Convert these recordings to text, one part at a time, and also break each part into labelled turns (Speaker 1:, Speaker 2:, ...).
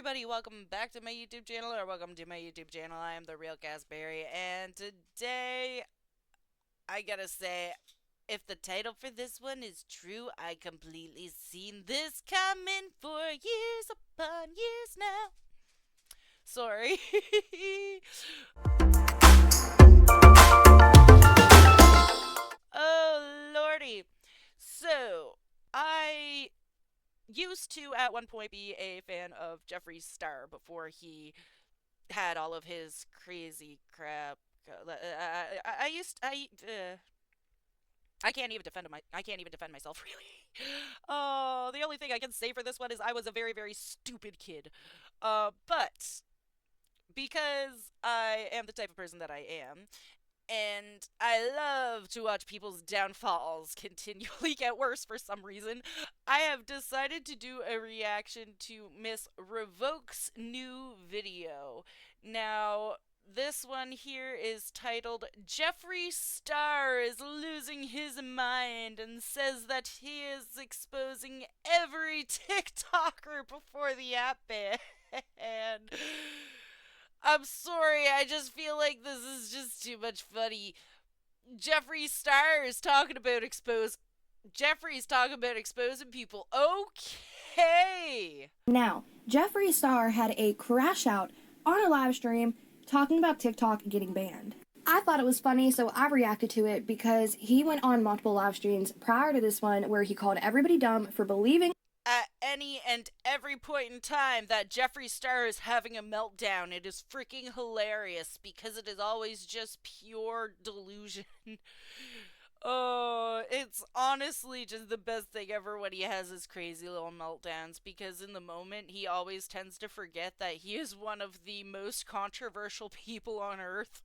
Speaker 1: everybody, welcome back to my YouTube channel, or welcome to my YouTube channel. I am the Real Casberry, and today, I gotta say, if the title for this one is true, I completely seen this coming for years upon years now. Sorry. Oh, lordy. So, I used to at one point be a fan of Jeffree Star before he had all of his crazy crap. I can't even defend myself really. Oh, the only thing I can say for this one is I was a very very stupid kid. But because I am the type of person that I am, and I love to watch people's downfalls continually get worse for some reason, I have decided to do a reaction to Miss Revokes' new video. Now, this one here is titled Jeffree Star is losing his mind and says that he is exposing every TikToker before the app ban. I'm sorry, I just feel like this is just too much funny. Jeffree Star is talking about Jeffree's talking about exposing people. Okay.
Speaker 2: Now, Jeffree Star had a crash out on a live stream talking about TikTok getting banned. I thought it was funny, so I reacted to it because he went on multiple live streams prior to this one where he called everybody dumb for believing
Speaker 1: At any and every point in time that Jeffree Star is having a meltdown, it is freaking hilarious because it is always just pure delusion. Oh, it's honestly just the best thing ever when he has his crazy little meltdowns, because in the moment he always tends to forget that he is one of the most controversial people on earth.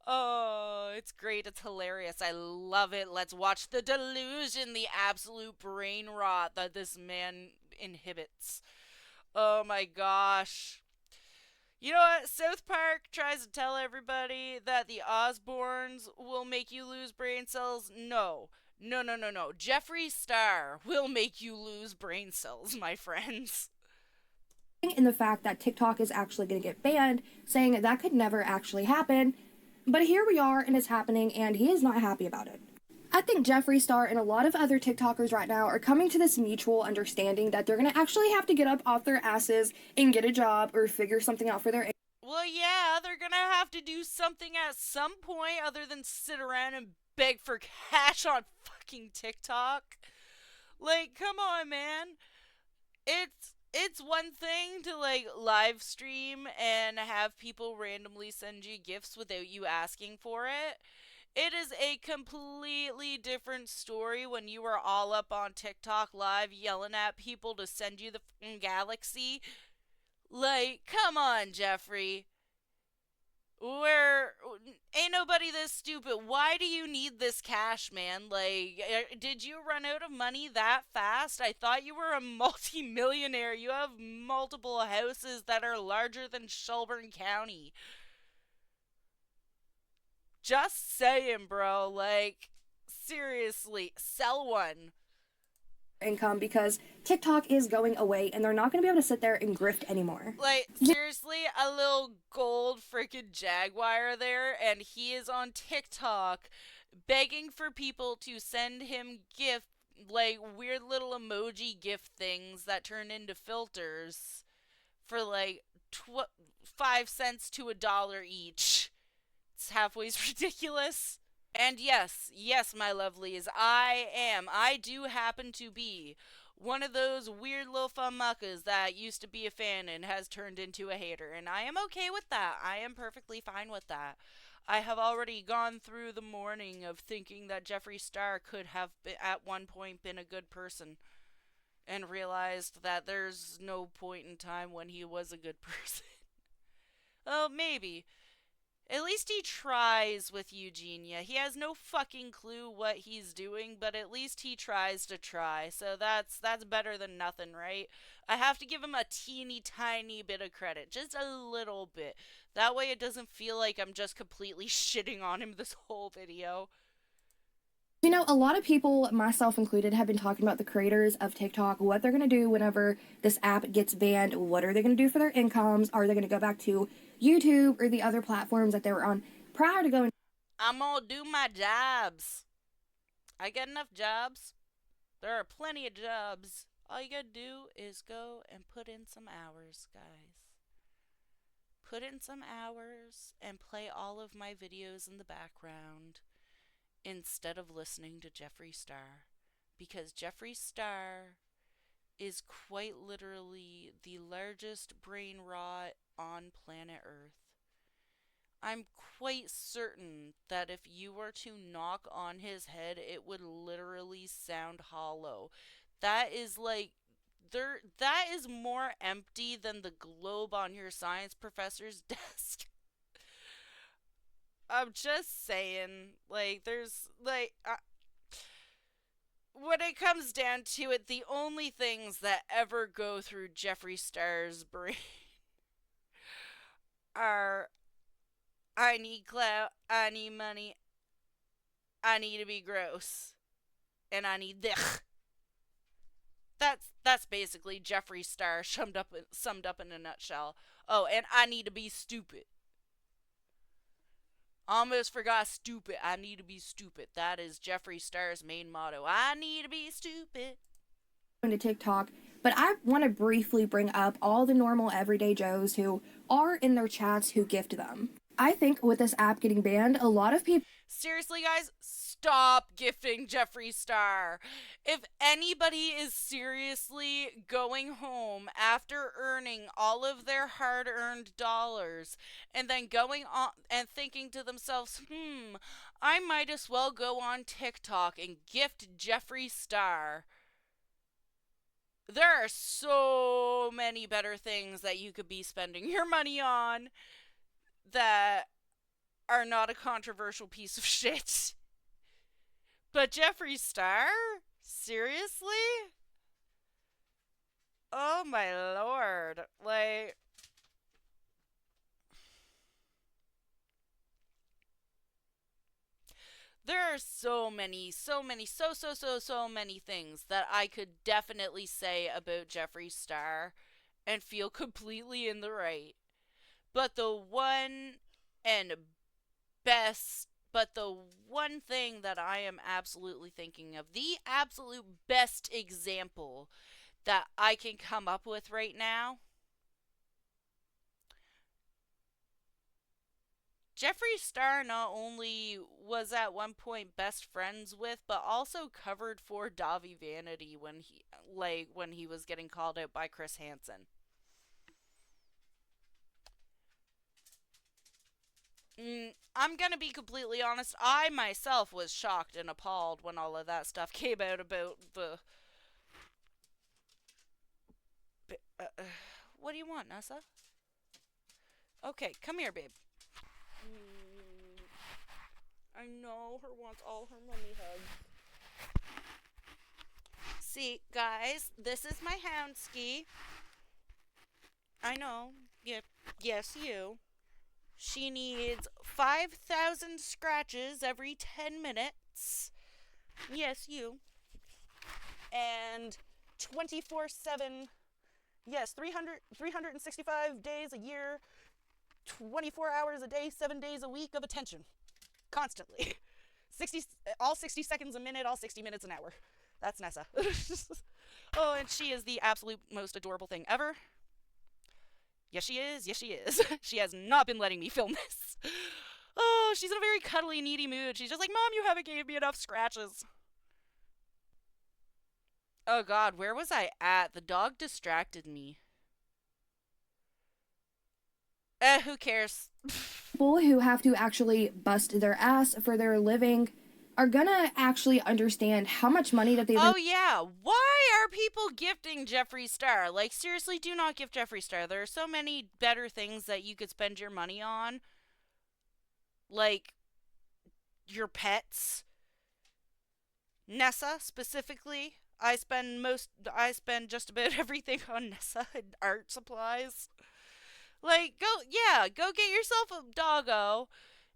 Speaker 1: Oh, it's great. It's hilarious. I love it. Let's watch the delusion, the absolute brain rot that this man inhibits. Oh my gosh. You know what? South Park tries to tell everybody that the Osbournes will make you lose brain cells. No. No, no, no, no. Jeffree Star will make you lose brain cells, my friends.
Speaker 2: in the fact that TikTok is actually going to get banned, saying that could never actually happen. But here we are, and it's happening, and he is not happy about it. I think Jeffree Star and a lot of other TikTokers right now are coming to this mutual understanding that they're going to actually have to get up off their asses and get a job or figure something out for their.
Speaker 1: Well, yeah, they're gonna have to do something at some point other than sit around and beg for cash on fucking TikTok. Like, come on, man. It's one thing to like live stream and have people randomly send you gifts without you asking for it. It is a completely different story when you are all up on TikTok live yelling at people to send you the fucking galaxy. Like, come on, Jeffree. Where ain't nobody this stupid. Why do you need this cash, man? Like, did you run out of money that fast? I thought you were a multi-millionaire. You have multiple houses that are larger than Shelburne County. Just saying, bro. Like, seriously, sell one.
Speaker 2: Income because TikTok is going away and they're not going to be able to sit there and grift anymore.
Speaker 1: Like, seriously, a little gold freaking jaguar there, and he is on TikTok begging for people to send him gift, like, weird little emoji gift things that turn into filters for, like, 5 cents to $1 each. It's halfway ridiculous. And yes, yes, my lovelies, I do happen to be one of those weird little fumuckas that used to be a fan and has turned into a hater, and I am okay with that. I am perfectly fine with that. I have already gone through the morning of thinking that Jeffree Star could have at one point been a good person, and realized that there's no point in time when he was a good person. Well, maybe. At least he tries with Eugenia. He has no fucking clue what he's doing, but at least he tries to try. So that's better than nothing, right? I have to give him a teeny tiny bit of credit, just a little bit. That way it doesn't feel like I'm just completely shitting on him this whole video.
Speaker 2: You know, a lot of people, myself included, have been talking about the creators of TikTok, what they're going to do whenever this app gets banned. What are they going to do for their incomes? Are they going to go back to YouTube or the other platforms that they were on prior to going?
Speaker 1: I'm gonna do my jobs. I got enough jobs. There are plenty of jobs. All you gotta do is go and put in some hours, guys. Put in some hours and play all of my videos in the background instead of listening to Jeffree Star. Because Jeffree Star is quite literally the largest brain rot on planet Earth. I'm quite certain that if you were to knock on his head, it would literally sound hollow. That is like that is more empty than the globe on your science professor's desk. I'm just saying, like there's like when it comes down to it, the only things that ever go through Jeffree Star's brain are I need clout, I need money, I need to be gross, and I need this. That's basically Jeffree Star summed up in a nutshell. Oh, and I need to be stupid. Almost forgot stupid. I need to be stupid. That is Jeffree Star's main motto. I need to be stupid.
Speaker 2: To TikTok, but I want to briefly bring up all the normal everyday Joes who are in their chats who gift them. I think with this app getting banned, a lot of people.
Speaker 1: Seriously, guys, stop gifting Jeffree Star. If anybody is seriously going home after earning all of their hard earned dollars and then going on and thinking to themselves, I might as well go on TikTok and gift Jeffree Star. There are so many better things that you could be spending your money on that are not a controversial piece of shit. But Jeffree Star? Seriously? Oh my lord. Like, there are so many things that I could definitely say about Jeffree Star and feel completely in the right. But the one and but the one thing that I am absolutely thinking of, the absolute best example that I can come up with right now, Jeffree Star not only was at one point best friends with, but also covered for Davi Vanity when he was getting called out by Chris Hansen. I'm gonna be completely honest. I myself was shocked and appalled when all of that stuff came out about the. Uh, uh, what do you want, Nessa? Okay, come here, babe. I know her wants all her mummy hugs. See, guys, this is my houndski. I know. Yep. Yes, you. She needs 5,000 scratches every 10 minutes. Yes, you. And 24/7. Yes, 365 days a year, 24 hours a day, 7 days a week of attention. Constantly. 60 all 60 seconds a minute, all 60 minutes an hour. That's Nessa. Oh, and she is the absolute most adorable thing ever. Yes, she is. Yes, she is. She has not been letting me film this. Oh, she's in a very cuddly, needy mood. She's just like, Mom, you haven't gave me enough scratches. Oh, God, where was I at? The dog distracted me. Who cares?
Speaker 2: People who have to actually bust their ass for their living are gonna actually understand how much money that they've been.
Speaker 1: Oh, yeah. Why are people gifting Jeffree Star? Like, seriously, do not gift Jeffree Star. There are so many better things that you could spend your money on. Like, your pets. Nessa, specifically. I spend just about everything on Nessa and art supplies. Like, go get yourself a doggo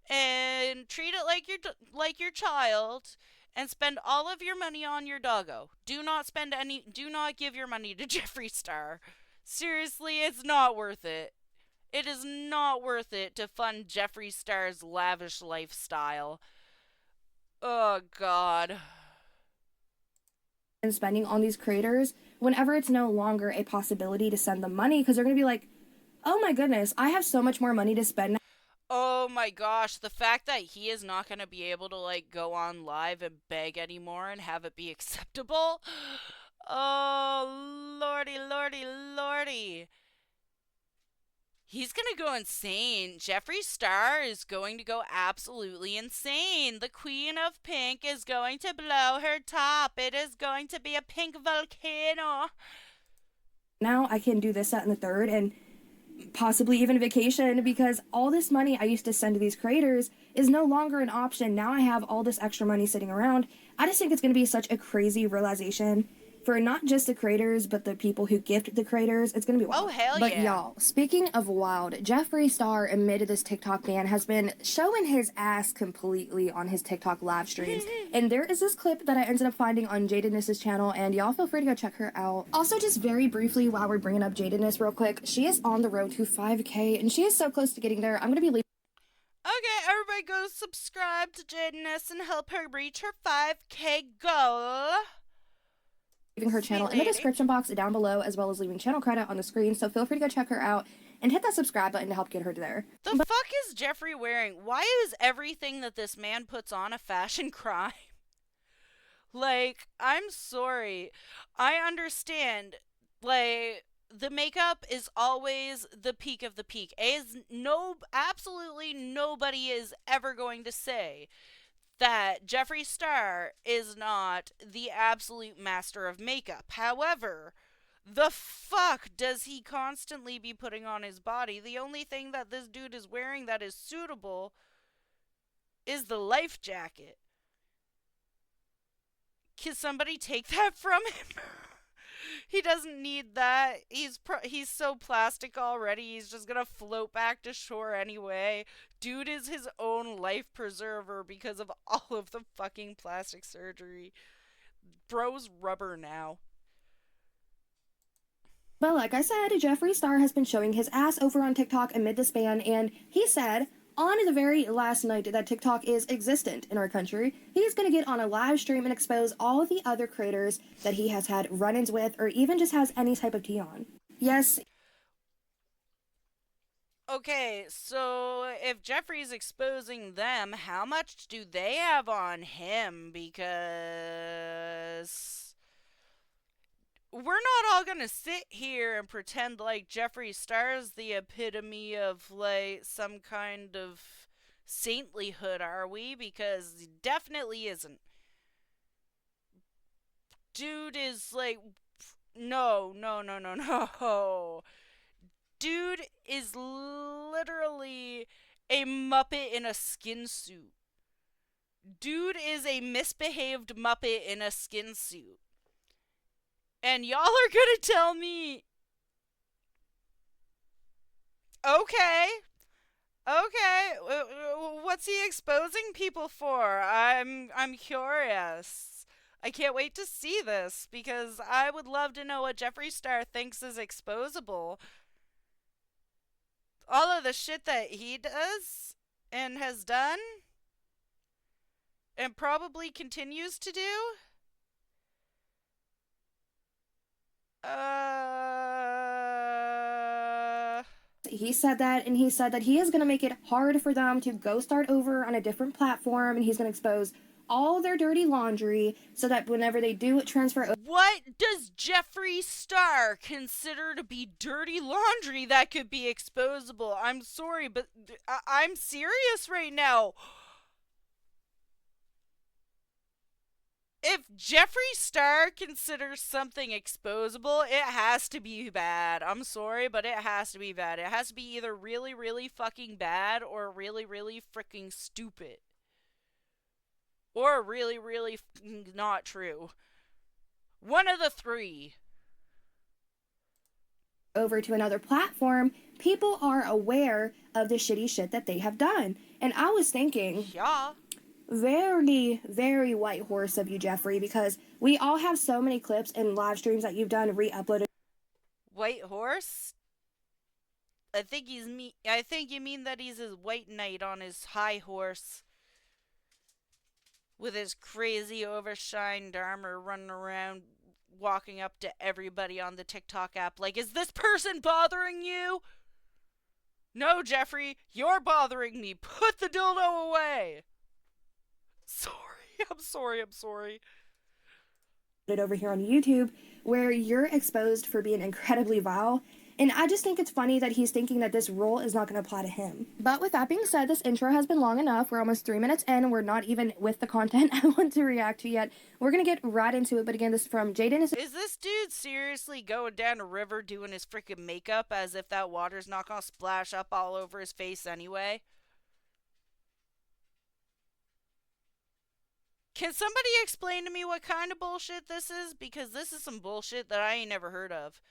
Speaker 1: and treat it like your child, and spend all of your money on your doggo. Do not give your money to Jeffree Star. Seriously, it's not worth it. It is not worth it to fund Jeffree Star's lavish lifestyle. Oh, God.
Speaker 2: And spending on these creators whenever it's no longer a possibility to send them money because they're going to be like, oh my goodness, I have so much more money to spend.
Speaker 1: Oh my gosh, the fact that he is not going to be able to, like, go on live and beg anymore and have it be acceptable. Oh, lordy, lordy, lordy. He's gonna go insane. Jeffree Star is going to go absolutely insane. The Queen of Pink is going to blow her top. It is going to be a pink volcano.
Speaker 2: Now I can do this, that, and the third, and possibly even vacation because all this money I used to send to these creators is no longer an option. Now I have all this extra money sitting around. I just think it's going to be such a crazy realization for not just the creators, but the people who gift the creators. It's going to be wild.
Speaker 1: Oh, hell
Speaker 2: But
Speaker 1: yeah.
Speaker 2: y'all, speaking of wild, Jeffree Star, amid this TikTok ban, has been showing his ass completely on his TikTok live streams. And there is this clip that I ended up finding on Jadedness's channel, and y'all feel free to go check her out. Also, just very briefly, while we're bringing up Jadedness real quick, she is on the road to 5K, and she is so close to getting there. I'm going to be leaving.
Speaker 1: Okay, everybody go subscribe to Jadedness and help her reach her 5K goal.
Speaker 2: Leaving her channel in the description box down below, as well as leaving channel credit on the screen, so feel free to go check her out and hit that subscribe button to help get her there.
Speaker 1: The fuck is Jeffree wearing? Why is everything that this man puts on a fashion crime? Like, I'm sorry. I understand. Like, the makeup is always the peak of the peak. Absolutely nobody is ever going to say that Jeffree Star is not the absolute master of makeup. However, the fuck does he constantly be putting on his body? The only thing that this dude is wearing that is suitable is the life jacket. Can somebody take that from him? He doesn't need that. He's so plastic already. He's just gonna float back to shore anyway. Dude is his own life preserver because of all of the fucking plastic surgery. Bro's rubber now.
Speaker 2: But like I said, Jeffree Star has been showing his ass over on TikTok amid this ban, and he said on the very last night that TikTok is existent in our country, he's going to get on a live stream and expose all of the other creators that he has had run-ins with or even just has any type of tea on. Yes.
Speaker 1: Okay, so if Jeffree's exposing them, how much do they have on him? Because we're not all gonna sit here and pretend like Jeffree Star's the epitome of, like, some kind of saintlyhood, are we? Because he definitely isn't. Dude is like, no, no, no, no, no. Dude is literally a Muppet in a skin suit. Dude is a misbehaved Muppet in a skin suit. And y'all are gonna tell me, okay, what's he exposing people for? I'm curious. I can't wait to see this because I would love to know what Jeffree Star thinks is exposable. All of the shit that he does and has done and probably continues to do.
Speaker 2: He said that, and he said that he is going to make it hard for them to go start over on a different platform, and he's going to expose all their dirty laundry so that whenever they do transfer.
Speaker 1: What does Jeffree Star consider to be dirty laundry that could be exposable? I'm sorry, but I'm serious right now. If Jeffree Star considers something exposable, it has to be bad. I'm sorry, but it has to be bad. It has to be either really, really fucking bad or really, really freaking stupid. Or really, really not true. One of the three.
Speaker 2: Over to another platform, people are aware of the shitty shit that they have done. And I was thinking,
Speaker 1: Yeah.
Speaker 2: Very, very white horse of you, Jeffree, because we all have so many clips and live streams that you've done re-uploaded.
Speaker 1: White horse? I think you mean that he's his white knight on his high horse with his crazy overshined armor running around walking up to everybody on the TikTok app like, is this person bothering you? No, Jeffree, you're bothering me. Put the dildo away. Sorry, I'm sorry.
Speaker 2: Over here on YouTube, where you're exposed for being incredibly vile. And I just think it's funny that he's thinking that this rule is not going to apply to him. But with that being said, this intro has been long enough. We're almost 3 minutes in, and we're not even with the content I want to react to yet. We're going to get right into it. But again, this is from Jaden.
Speaker 1: Is this dude seriously going down a river doing his freaking makeup as if that water's not going to splash up all over his face anyway? Can somebody explain to me what kind of bullshit this is? Because this is some bullshit that I ain't never heard of.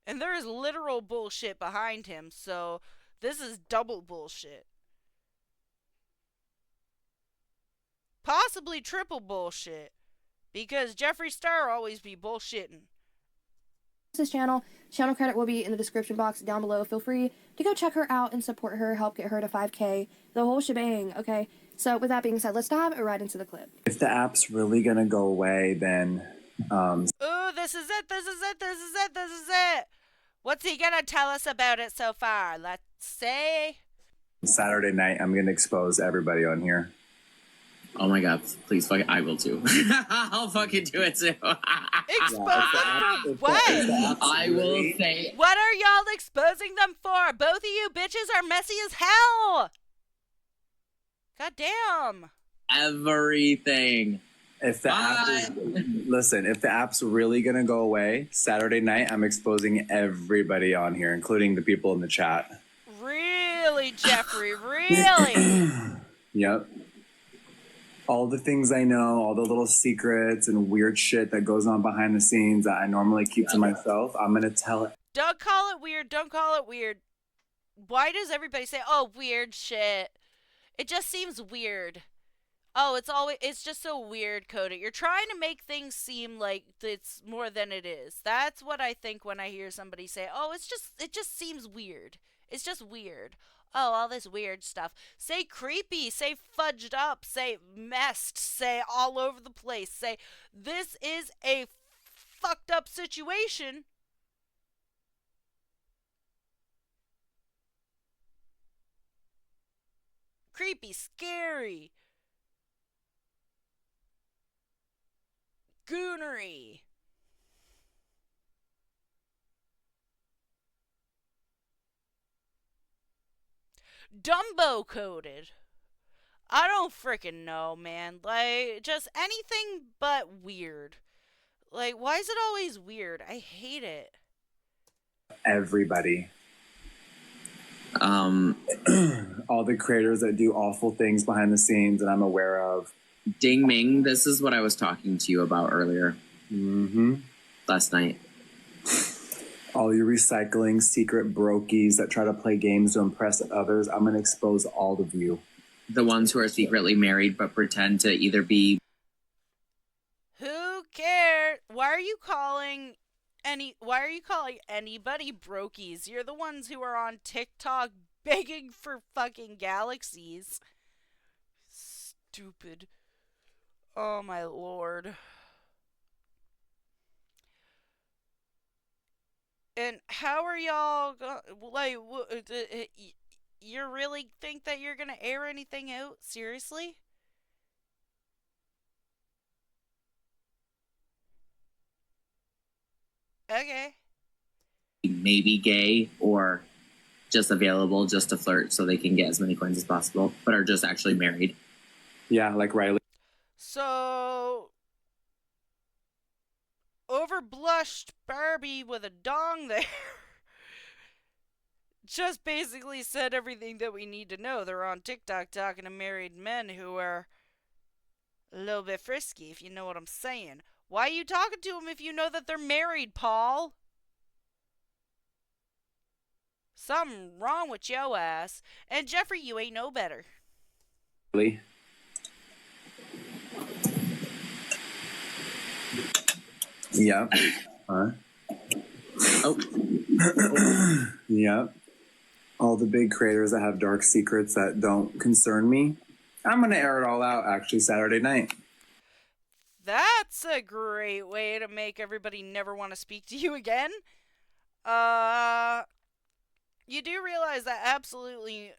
Speaker 1: And there is literal bullshit behind him, so this is double bullshit. Possibly triple bullshit. Because Jeffree Star always be bullshitting.
Speaker 2: This channel credit will be in the description box down below. Feel free to go check her out and support her, help get her to 5K, the whole shebang, okay? So with that being said, let's dive right into the clip.
Speaker 3: If the app's really gonna go away, then
Speaker 1: Ooh, this is it. What's he gonna tell us about it so far? Let's say
Speaker 3: Saturday night I'm gonna expose everybody on here.
Speaker 4: Oh my god, please fuck it. I will too. I'll fucking do it too.
Speaker 1: expose them for what?
Speaker 4: I will say.
Speaker 1: What are y'all exposing them for? Both of you bitches are messy as hell. God damn.
Speaker 4: Everything.
Speaker 3: If the if the app's really gonna go away, Saturday night I'm exposing everybody on here, including the people in the chat.
Speaker 1: Really, Jeffree? Really?
Speaker 3: Yep. All the things I know, all the little secrets and weird shit that goes on behind the scenes that I normally keep to myself, I'm gonna tell it.
Speaker 1: Don't call it weird. Don't call it weird. Why does everybody say, oh, weird shit? It just seems weird. Oh, it's just so weird, Coda. You're trying to make things seem like it's more than it is. That's what I think when I hear somebody say, oh, it just seems weird. It's just weird. Oh, all this weird stuff. Say creepy, say fudged up, say messed, say all over the place. Say this is a fucked up situation. Creepy, scary. Goonery. Dumbo coded. I don't freaking know, man. Like, just anything but weird. Like, why is it always weird? I hate it.
Speaker 3: Everybody. All the creators that do awful things behind the scenes that I'm aware of.
Speaker 4: Ding Ming, this is what I was talking to you about earlier. Last night.
Speaker 3: All you recycling secret brokies that try to play games to impress others, I'm gonna expose all of you.
Speaker 4: The ones who are secretly married but pretend to either be.
Speaker 1: Who cares? Why are you calling anybody brokies? You're the ones who are on TikTok begging for fucking galaxies. Stupid. Oh my lord. And how are y'all like? You really think that you're gonna air anything out? Seriously? Okay.
Speaker 4: Maybe gay or just available just to flirt so they can get as many coins as possible, but are just actually married.
Speaker 3: Yeah, like Riley.
Speaker 1: So, overblushed Barbie with a dong there just basically said everything that we need to know. They're on TikTok talking to married men who are a little bit frisky, if you know what I'm saying. Why are you talking to them if you know that they're married, Paul? Something wrong with yo ass. And Jeffree, you ain't no better.
Speaker 3: Yep. Huh?
Speaker 4: Oh.
Speaker 3: Yep. All the big creators that have dark secrets that don't concern me. I'm going to air it all out actually Saturday night.
Speaker 1: That's a great way to make everybody never want to speak to you again. You do realize that absolutely,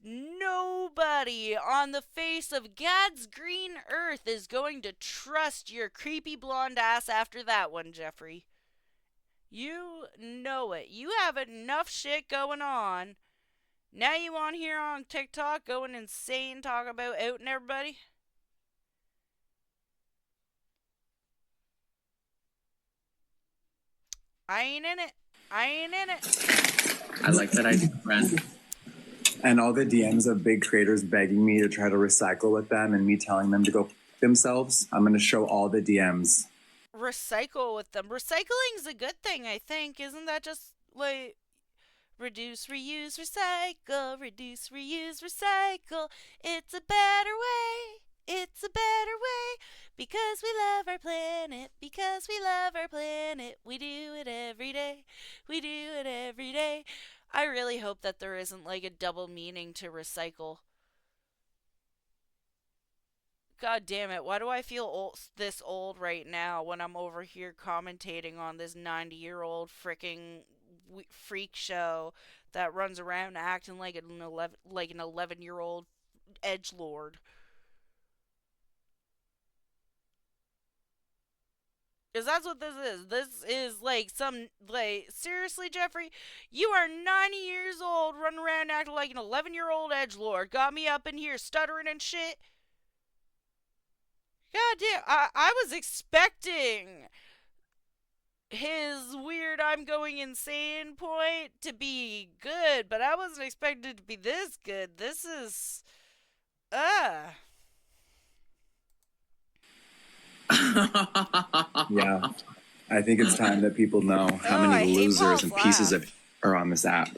Speaker 1: nobody on the face of God's green earth is going to trust your creepy blonde ass after that one, Jeffree. You know it. You have enough shit going on. Now you on here on TikTok going insane talking about outing everybody? I ain't in it. I ain't in it.
Speaker 4: I like that idea, friend.
Speaker 3: And all the DMs of big creators begging me to try to recycle with them and me telling them to go themselves. I'm going to show all the DMs.
Speaker 1: Recycle with them. Recycling's a good thing, I think. Isn't that just like reduce, reuse, recycle, reduce, reuse, recycle? It's a better way. It's a better way. Because we love our planet. Because we love our planet. We do it every day. We do it every day. I really hope that there isn't like a double meaning to recycle. God damn it, why do I feel this old right now when I'm over here commentating on this 90-year-old freaking freak show that runs around acting like an 11-year-old edgelord? Because that's what this is. This is like some, like, seriously, Jeffree? You are 90 years old, running around acting like an 11-year-old edgelord. Got me up in here stuttering and shit. God damn, I was expecting his weird I'm going insane point to be good, but I wasn't expecting it to be this good. This is
Speaker 3: Yeah. I think it's time that people know how
Speaker 1: I
Speaker 3: many
Speaker 1: hate
Speaker 3: losers
Speaker 1: Paul's
Speaker 3: and pieces
Speaker 1: laugh.
Speaker 3: of are on this app.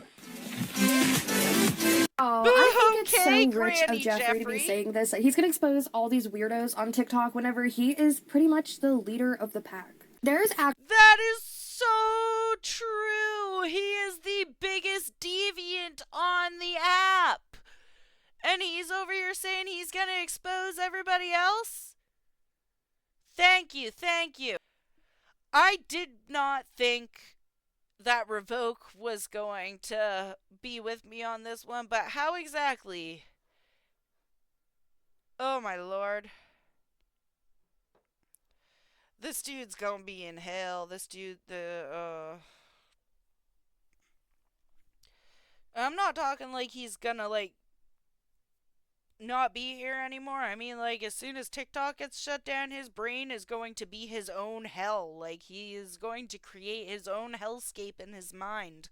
Speaker 2: Oh, I think it's
Speaker 1: Okay,
Speaker 2: so rich of
Speaker 1: Granny
Speaker 2: Jeffree to be
Speaker 1: Jeffree.
Speaker 2: saying this. He's gonna expose all these weirdos on TikTok whenever he is pretty much the leader of the pack. There's
Speaker 1: That is so true. He is the biggest deviant on the app. And he's over here saying he's gonna expose everybody else? Thank you, thank you. I did not think that Revoke was going to be with me on this one, but how exactly? Oh my lord. This dude's gonna be in hell. This dude, I'm not talking like he's gonna, like, not be here anymore. I mean, like, as soon as TikTok gets shut down, his brain is going to be his own hell. Like, he is going to create his own hellscape in his mind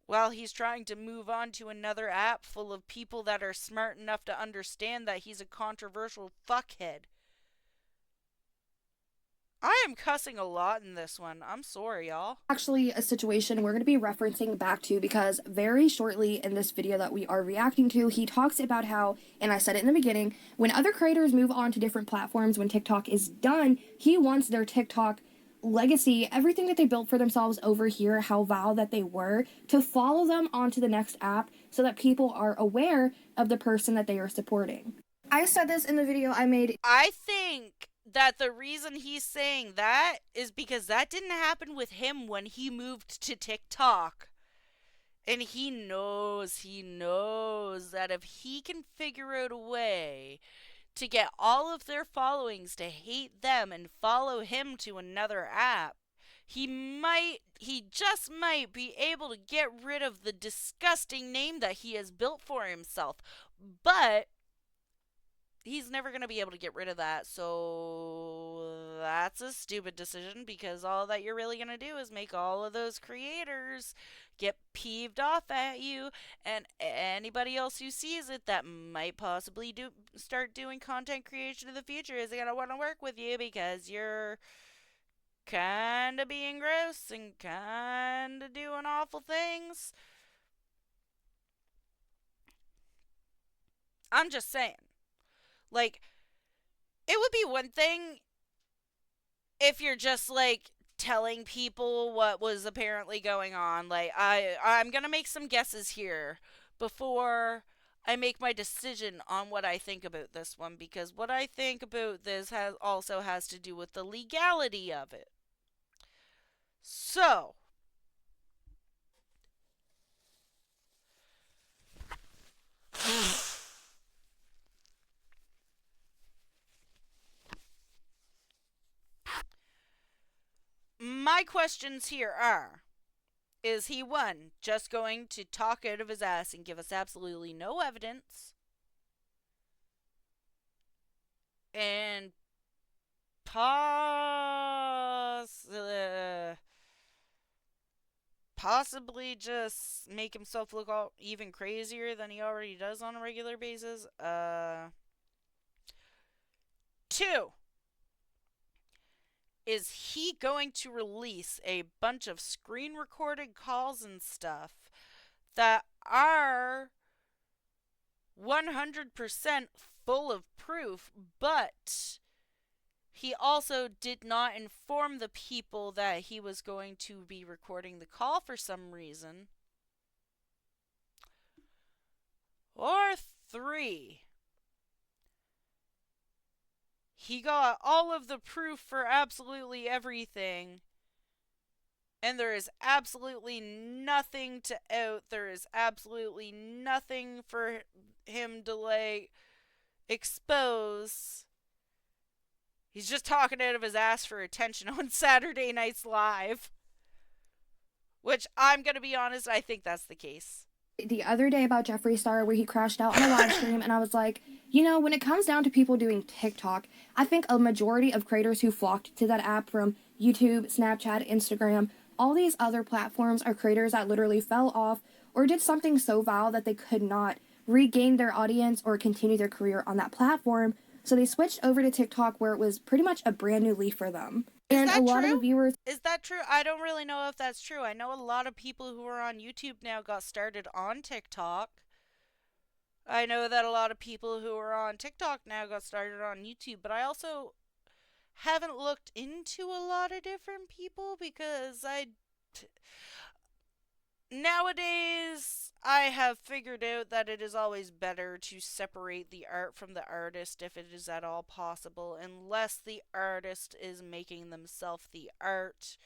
Speaker 1: while he's trying to move on to another app full of people that are smart enough to understand that he's a controversial fuckhead. I am cussing a lot in this one. I'm sorry, y'all.
Speaker 2: actually a situation we're going to be referencing back to because very shortly in this video that we are reacting to, he talks about how, and I said it in the beginning, when other creators move on to different platforms, when TikTok is done, he wants their TikTok legacy, everything that they built for themselves over here, how vile that they were, to follow them onto the next app so that people are aware of the person that they are supporting. I said this in the video I made.
Speaker 1: I think that the reason he's saying that is because that didn't happen with him when he moved to TikTok. And he knows that if he can figure out a way to get all of their followings to hate them and follow him to another app, he just might be able to get rid of the disgusting name that he has built for himself. But he's never going to be able to get rid of that. So that's a stupid decision because all that you're really going to do is make all of those creators get peeved off at you, and anybody else who sees it that might possibly start doing content creation in the future is going to want to work with you because you're kind of being gross and kind of doing awful things. I'm just saying. Like, it would be one thing if you're just like telling people what was apparently going on. Like, I'm gonna make some guesses here before I make my decision on what I think about this one, because what I think about this has to do with the legality of it. So, my questions here are: is he, one, just going to talk out of his ass and give us absolutely no evidence? And possibly just make himself look even crazier than he already does on a regular basis? Two, is he going to release a bunch of screen recorded calls and stuff that are 100% full of proof, but he also did not inform the people that he was going to be recording the call for some reason? Or three, he got all of the proof for absolutely everything, and there is absolutely nothing to out. There is absolutely nothing for him to, like, expose. He's just talking out of his ass for attention on Saturday Night's Live. Which, I'm gonna be honest, I think that's the case.
Speaker 2: The other day about Jeffree Star where he crashed out on a live stream, and I was like, you know, when it comes down to people doing TikTok, I think a majority of creators who flocked to that app from YouTube, Snapchat, Instagram, all these other platforms are creators that literally fell off or did something so vile that they could not regain their audience or continue their career on that platform. So they switched over to TikTok, where it was pretty much a brand new leaf for them. And a lot of the viewers...
Speaker 1: Is that true? I don't really know if that's true. I know a lot of people who are on YouTube now got started on TikTok. I know that a lot of people who are on TikTok now got started on YouTube, but I also haven't looked into a lot of different people because nowadays, I have figured out that it is always better to separate the art from the artist if it is at all possible, unless the artist is making themselves the art,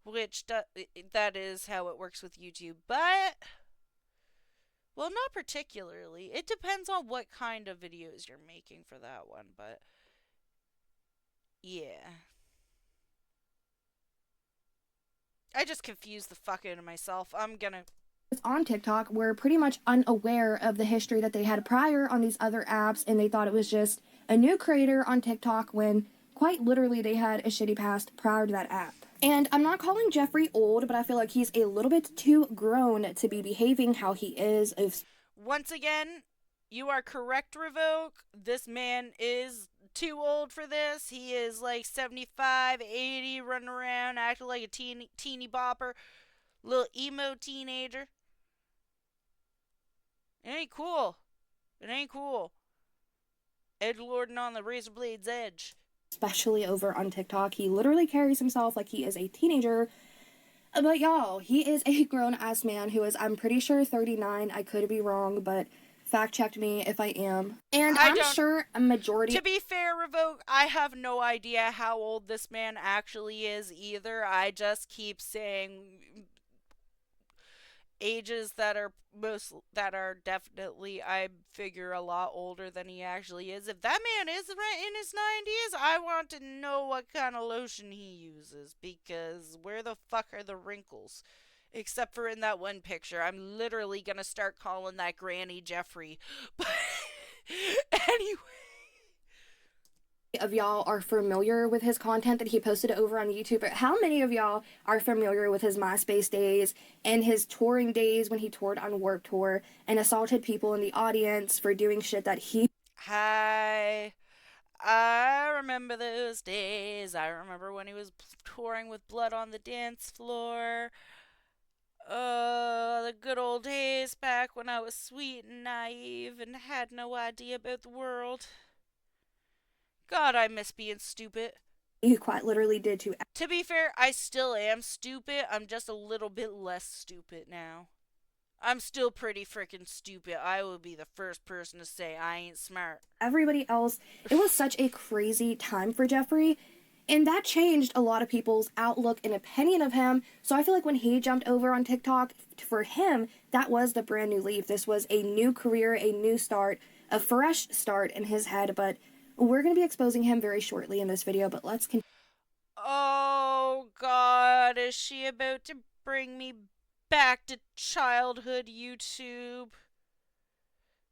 Speaker 1: which that is how it works with YouTube. But, well, not particularly. It depends on what kind of videos you're making for that one, but yeah. I just confused the fuck out of myself. I'm gonna...
Speaker 2: on TikTok were pretty much unaware of the history that they had prior on these other apps, and they thought it was just a new creator on TikTok when quite literally they had a shitty past prior to that app. And I'm not calling Jeffree old, but I feel like he's a little bit too grown to be behaving how he is.
Speaker 1: Once again, you are correct, Revoke. This man is too old for this. He is like 75, 80, running around, acting like a teeny bopper, little emo teenager. It ain't cool. It ain't cool. Edgelording on the razor blade's edge.
Speaker 2: Especially over on TikTok. He literally carries himself like he is a teenager. But y'all, he is a grown-ass man who is, I'm pretty sure, 39. I could be wrong, but fact check me if I am. And I'm sure a majority...
Speaker 1: To be fair, Revoke, I have no idea how old this man actually is either. I just keep saying ages that are definitely, I figure, a lot older than he actually is. If that man is in his 90s, I want to know what kind of lotion he uses, because where the fuck are the wrinkles? Except for in that one picture. I'm literally gonna start calling that Granny Jeffree. But anyway,
Speaker 2: of y'all are familiar with his content that he posted over on YouTube. How many of y'all are familiar with his MySpace days and his touring days when he toured on Warped Tour and assaulted people in the audience for doing shit that he...
Speaker 1: Hi. I remember those days. I remember when he was touring with Blood on the Dance Floor. The good old days back when I was sweet and naive and had no idea about the world. God, I miss being stupid.
Speaker 2: Who quite literally did
Speaker 1: To be fair, I still am stupid. I'm just a little bit less stupid now. I'm still pretty freaking stupid. I will be the first person to say I ain't smart.
Speaker 2: everybody else. It was such a crazy time for Jeffree, and that changed a lot of people's outlook and opinion of him. So I feel like when he jumped over on TikTok, for him, that was the brand new leaf. This was a new career, a new start, a fresh start in his head. But we're going to be exposing him very shortly in this video, but let's continue.
Speaker 1: Oh God, is she about to bring me back to childhood YouTube?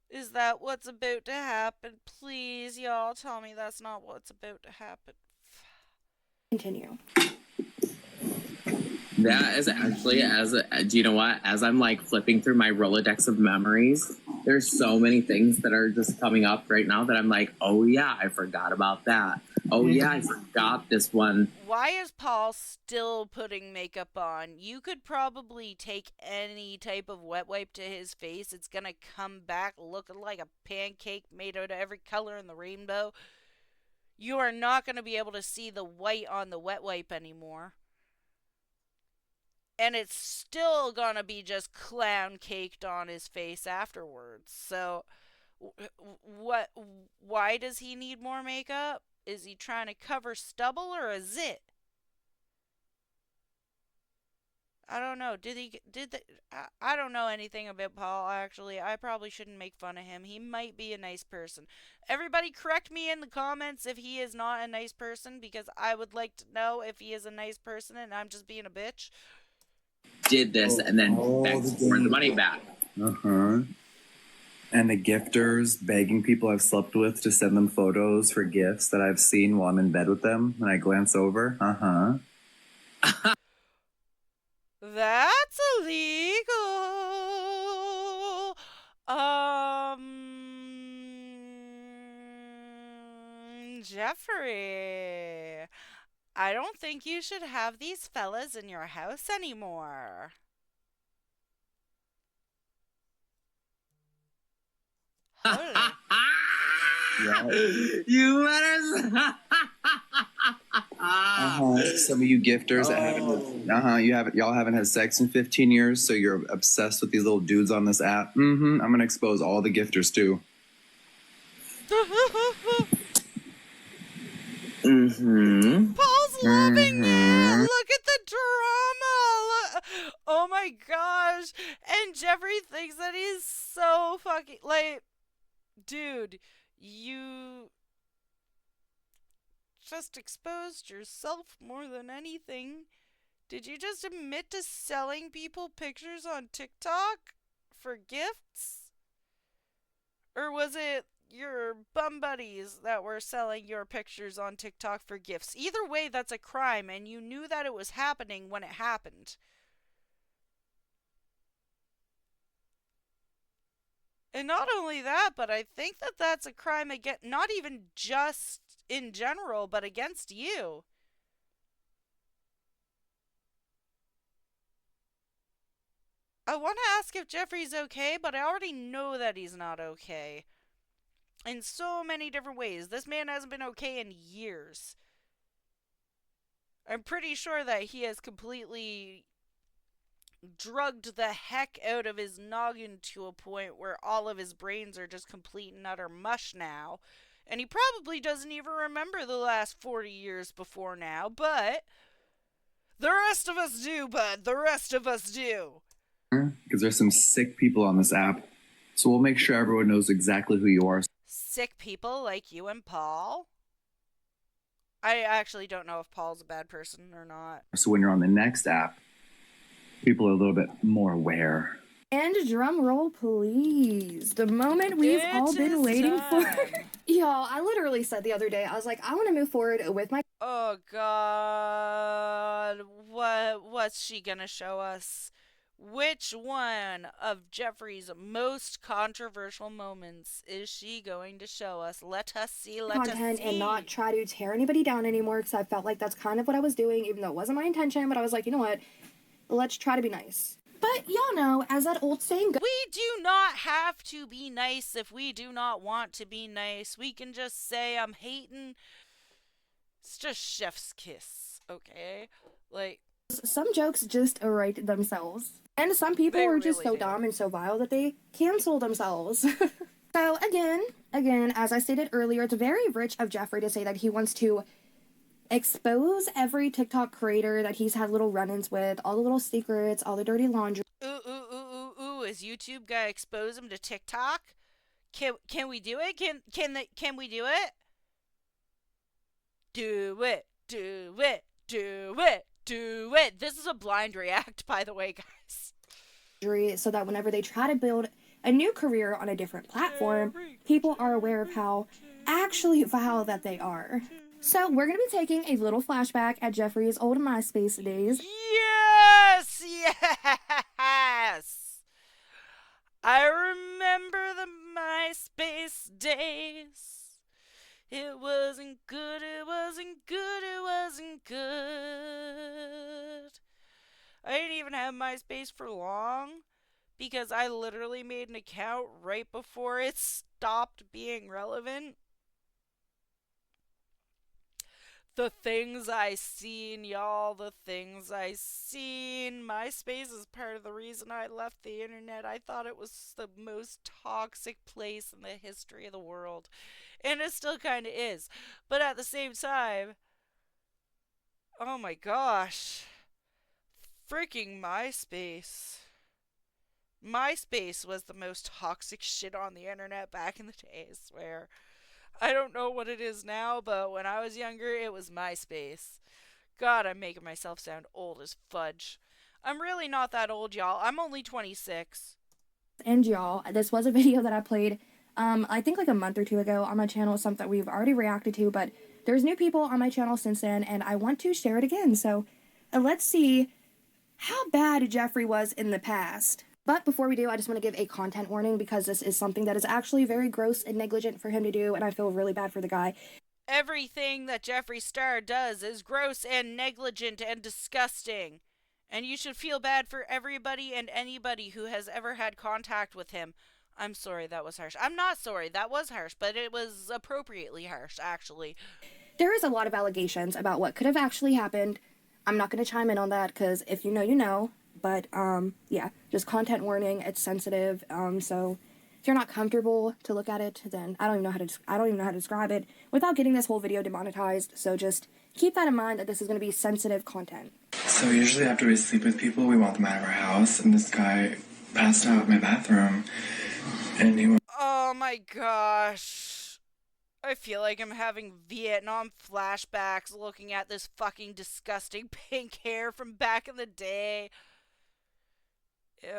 Speaker 1: Is that what's about to happen? Please, y'all, tell me that's not what's about to happen.
Speaker 2: Continue.
Speaker 4: That is actually, do you know what? As I'm like flipping through my Rolodex of memories, there's so many things that are just coming up right now that I'm like, oh yeah, I forgot about that. Oh yeah, I forgot this one.
Speaker 1: Why is Paul still putting makeup on? You could probably take any type of wet wipe to his face. It's gonna come back looking like a pancake made out of every color in the rainbow. You are not gonna be able to see the white on the wet wipe anymore. And it's still gonna be just clown caked on his face afterwards. So, what? Why does he need more makeup? Is he trying to cover stubble or a zit? I don't know. I don't know anything about Paul, actually. I probably shouldn't make fun of him. He might be a nice person. Everybody correct me in the comments if he is not a nice person, because I would like to know if he is a nice person and I'm just being a bitch.
Speaker 4: Did this and then begged for the money back.
Speaker 3: And the gifters begging people I've slept with to send them photos for gifts that I've seen while I'm in bed with them, and I glance over.
Speaker 1: That's illegal. Jeffree, I don't think you should have these fellas in your house anymore. Holy.
Speaker 4: You better.
Speaker 3: Some of you gifters that haven't y'all haven't had sex in 15 years, so you're obsessed with these little dudes on this app. I'm gonna expose all the gifters too.
Speaker 1: Paul's loving it. Look at the drama. Oh my gosh. And Jeffree thinks that he's so fucking like, dude, you just exposed yourself more than anything. Did you just admit to selling people pictures on TikTok for gifts? Or was it your bum buddies that were selling your pictures on TikTok for gifts? Either way, that's a crime, and you knew that it was happening when it happened. And not only that, but I think that that's a crime against, not even just in general, but against you. I want to ask if Jeffree's okay, but I already know that he's not okay. In so many different ways. This man hasn't been okay in years. I'm pretty sure that he has completely drugged the heck out of his noggin to a point where all of his brains are just complete and utter mush now. And he probably doesn't even remember the last 40 years before now, but the rest of us do, bud. The rest of us do.
Speaker 3: Because there's some sick people on this app. So we'll make sure everyone knows exactly who you are.
Speaker 1: Sick people like you and Paul? I actually don't know if Paul's a bad person or not.
Speaker 3: So when you're on the next app, people are a little bit more aware.
Speaker 2: And drum roll, please. The moment we've all been waiting for. Y'all, I literally said the other day, I was like, I want to move forward with my.
Speaker 1: Oh God, what's she gonna show us? Which one of Jeffree's most controversial moments is she going to show us? Let us see,
Speaker 2: content and not try to tear anybody down anymore, because I felt like that's kind of what I was doing, even though it wasn't my intention. But I was like, you know what? Let's try to be nice. But y'all know, as that old saying goes,
Speaker 1: we do not have to be nice if we do not want to be nice. We can just say, I'm hating. It's just chef's kiss, okay? Like,
Speaker 2: some jokes just write themselves. And some people
Speaker 1: they
Speaker 2: are just
Speaker 1: really
Speaker 2: so
Speaker 1: do.
Speaker 2: dumb and so vile that they cancel themselves. So again, as I stated earlier, it's very rich of Jeffree to say that he wants to expose every TikTok creator that he's had little run-ins with, all the little secrets, all the dirty laundry.
Speaker 1: Ooh, is YouTube gonna expose him to TikTok? Can we do it? Can we do it? Do it. This is a blind react, by the way, guys.
Speaker 2: So that whenever they try to build a new career on a different platform, people are aware of how actually vile that they are. So we're going to be taking a little flashback at Jeffree's old MySpace days.
Speaker 1: Yes! I remember the MySpace days. It wasn't good. I didn't even have MySpace for long because I literally made an account right before it stopped being relevant. The things I seen, y'all, the things I seen. MySpace is part of the reason I left the internet. I thought it was the most toxic place in the history of the world. And it still kind of is. But at the same time, oh my gosh. Freaking MySpace. MySpace was the most toxic shit on the internet back in the day, I swear. I don't know what it is now, but when I was younger, it was MySpace. God, I'm making myself sound old as fudge. I'm really not that old, y'all. I'm only 26.
Speaker 2: And y'all, this was a video that I played, I think like a month or two ago on my channel, something that we've already reacted to, but there's new people on my channel since then, and I want to share it again. So let's see how bad Jeffree was in the past. But before we do, I just want to give a content warning because this is something that is actually very gross and negligent for him to do, and I feel really bad for the guy.
Speaker 1: Everything that Jeffree Star does is gross and negligent and disgusting. And you should feel bad for everybody and anybody who has ever had contact with him. I'm sorry, that was harsh. I'm not sorry, that was harsh, but it was appropriately harsh, actually.
Speaker 2: There is a lot of allegations about what could have actually happened. I'm not going to chime in on that because if you know, you know. But, yeah, just content warning, it's sensitive, so if you're not comfortable to look at it, then I don't even know how to describe it without getting this whole video demonetized, so just keep that in mind that this is going to be sensitive content.
Speaker 5: So usually after we sleep with people, we want them out of our house, and this guy passed out in my bathroom, and he went...
Speaker 1: Oh my gosh. I feel like I'm having Vietnam flashbacks looking at this fucking disgusting pink hair from back in the day. Ew.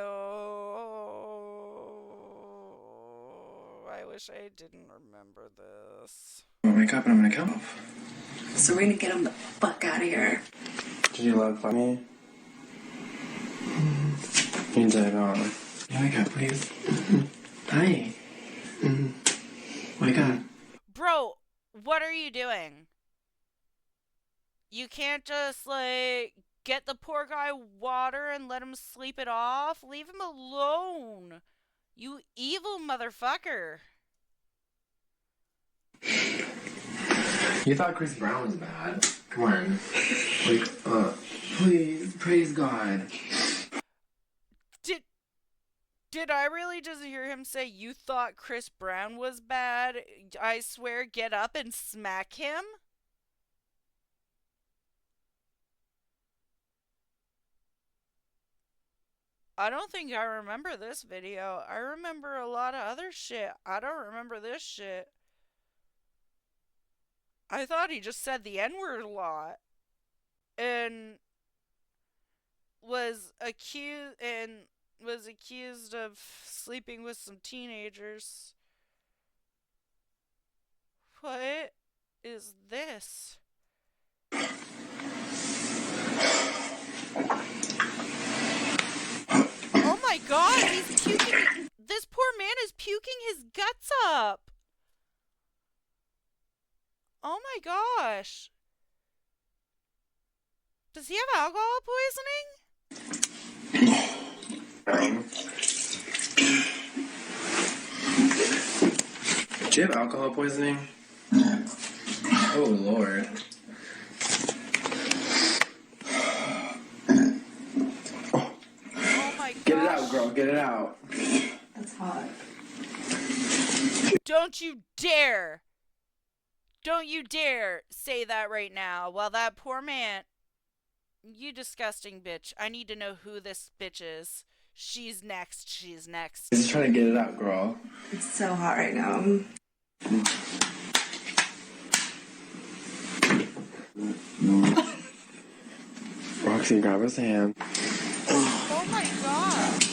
Speaker 1: I wish I didn't remember this.
Speaker 5: I'll wake up and I'm gonna kill him.
Speaker 6: So we're gonna get him the fuck out of here.
Speaker 5: Did you love me? You did, yeah, wake up, please. Hi. Wake up.
Speaker 1: Bro, what are you doing? You can't just, like, get the poor guy water and let him sleep it off? Leave him alone. You evil motherfucker.
Speaker 5: You thought Chris Brown was bad. Come on. Like, please, praise God.
Speaker 1: Did I really just hear him say you thought Chris Brown was bad? I swear, get up and smack him? I don't think I remember this video. I remember a lot of other shit. I don't remember this shit. I thought he just said the N-word a lot. And was accused of sleeping with some teenagers. What is this? Oh my god, he's puking. This poor man is puking his guts up. Oh my gosh. Does he have alcohol poisoning?
Speaker 5: Do you have alcohol poisoning? Oh, Lord.
Speaker 1: Oh my gosh.
Speaker 5: Get it out, girl. Get it out.
Speaker 6: That's hot.
Speaker 1: Don't you dare! Don't you dare say that right now. Well, that poor man. You disgusting bitch. I need to know who this bitch is. She's next. She's next.
Speaker 5: Just trying to get it out, girl.
Speaker 6: It's so hot right now.
Speaker 5: Roxy, grab his hand.
Speaker 1: Oh my god.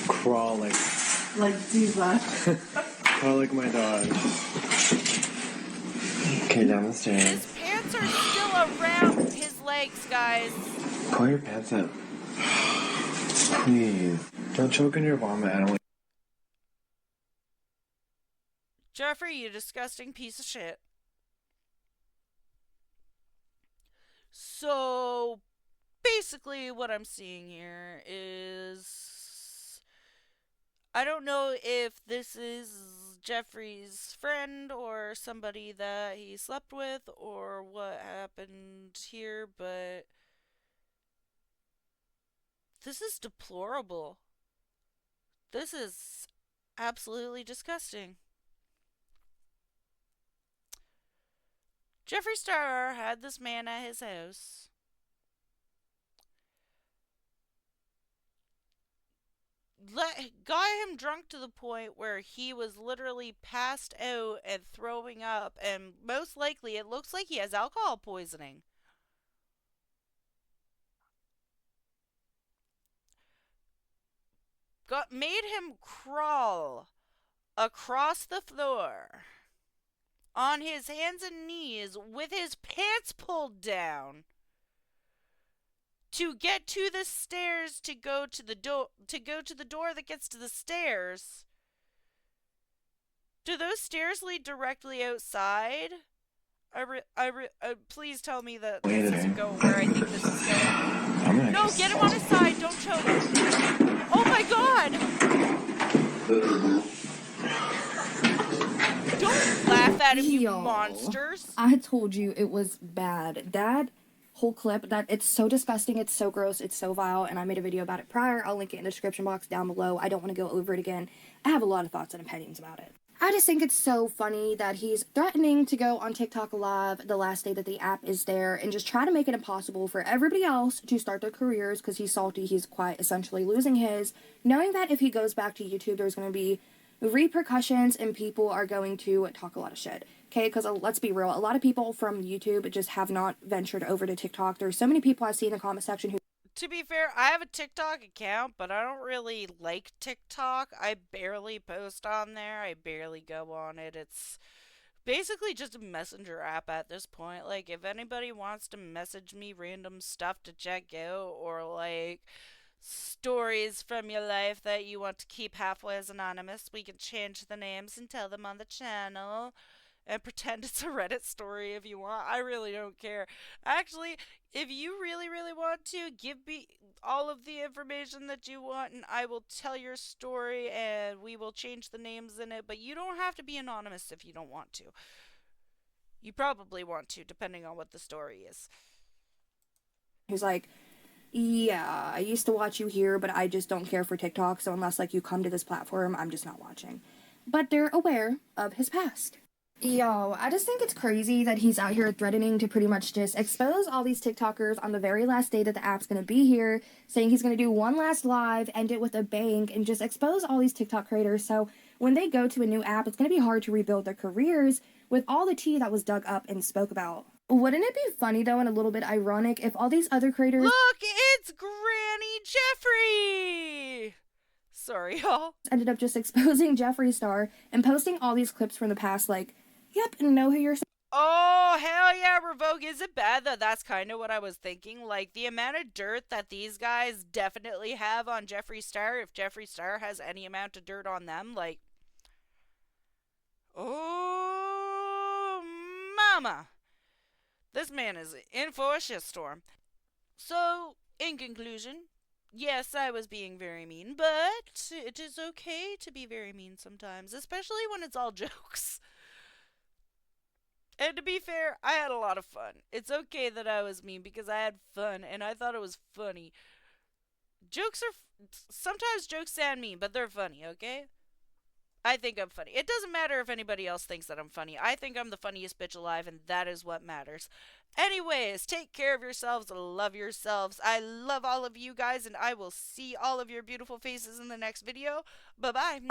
Speaker 5: Crawling.
Speaker 6: Like diva.
Speaker 5: Crawl like my dog. Okay, down the stairs.
Speaker 1: His pants are still around his legs, guys.
Speaker 5: Pull your pants up. Please. Don't choke on your vomit. I don't want.
Speaker 1: Jeffree, you disgusting piece of shit. So, basically, what I'm seeing here is, I don't know if this is Jeffree's friend or somebody that he slept with or what happened here, but this is deplorable. This is absolutely disgusting. Jeffree Star had this man at his house. Got him drunk to the point where he was literally passed out and throwing up, and most likely it looks like he has alcohol poisoning. Made him crawl across the floor on his hands and knees with his pants pulled down to get to the stairs to go to the door that gets to the stairs. Do those stairs lead directly outside? Please tell me that this doesn't go where I think this is going. No, get him on his side. Don't choke him. Oh my god! Don't laugh at him, you monsters.
Speaker 2: I told you it was bad. That whole clip, that it's so disgusting, it's so gross, it's so vile, and I made a video about it prior. I'll link it in the description box down below. I don't want to go over it again. I have a lot of thoughts and opinions about it. I just think it's so funny that he's threatening to go on TikTok Live the last day that the app is there and just try to make it impossible for everybody else to start their careers because he's salty, he's quite essentially losing his, knowing that if he goes back to YouTube, there's going to be repercussions and people are going to talk a lot of shit. Okay, because let's be real, a lot of people from YouTube just have not ventured over to TikTok. There's so many people I see in the comment section who...
Speaker 1: To be fair, I have a TikTok account, but I don't really like TikTok. I barely post on there. I barely go on it. It's basically just a messenger app at this point. Like, if anybody wants to message me random stuff to check out, or like stories from your life that you want to keep halfway as anonymous, we can change the names and tell them on the channel and pretend it's a Reddit story if you want. I really don't care. Actually, if you really, really want to, give me all of the information that you want and I will tell your story and we will change the names in it, but you don't have to be anonymous if you don't want to. You probably want to, depending on what the story is.
Speaker 2: He's like, yeah, I used to watch you here, but I just don't care for TikTok, so unless like you come to this platform, I'm just not watching. But they're aware of his past. Yo, I just think it's crazy that he's out here threatening to pretty much just expose all these TikTokers on the very last day that the app's going to be here, saying he's going to do one last live, end it with a bang, and just expose all these TikTok creators. So when they go to a new app, it's going to be hard to rebuild their careers with all the tea that was dug up and spoke about. Wouldn't it be funny, though, and a little bit ironic if all these other creators...
Speaker 1: Look, it's Granny Jeffree! Sorry, y'all.
Speaker 2: ...ended up just exposing Jeffree Star and posting all these clips from the past, like, yep, know who you're...
Speaker 1: Oh, hell yeah, Revoke. Is it bad that that's kind of what I was thinking? Like, the amount of dirt that these guys definitely have on Jeffree Star, if Jeffree Star has any amount of dirt on them, like... Oh, mama. This man is in for a shitstorm. So, in conclusion, yes, I was being very mean, but it is okay to be very mean sometimes, especially when it's all jokes. And to be fair, I had a lot of fun. It's okay that I was mean because I had fun and I thought it was funny. Sometimes jokes sound mean, but they're funny, okay? I think I'm funny. It doesn't matter if anybody else thinks that I'm funny. I think I'm the funniest bitch alive, and that is what matters. Anyways, take care of yourselves. Love yourselves. I love all of you guys, and I will see all of your beautiful faces in the next video. Bye-bye.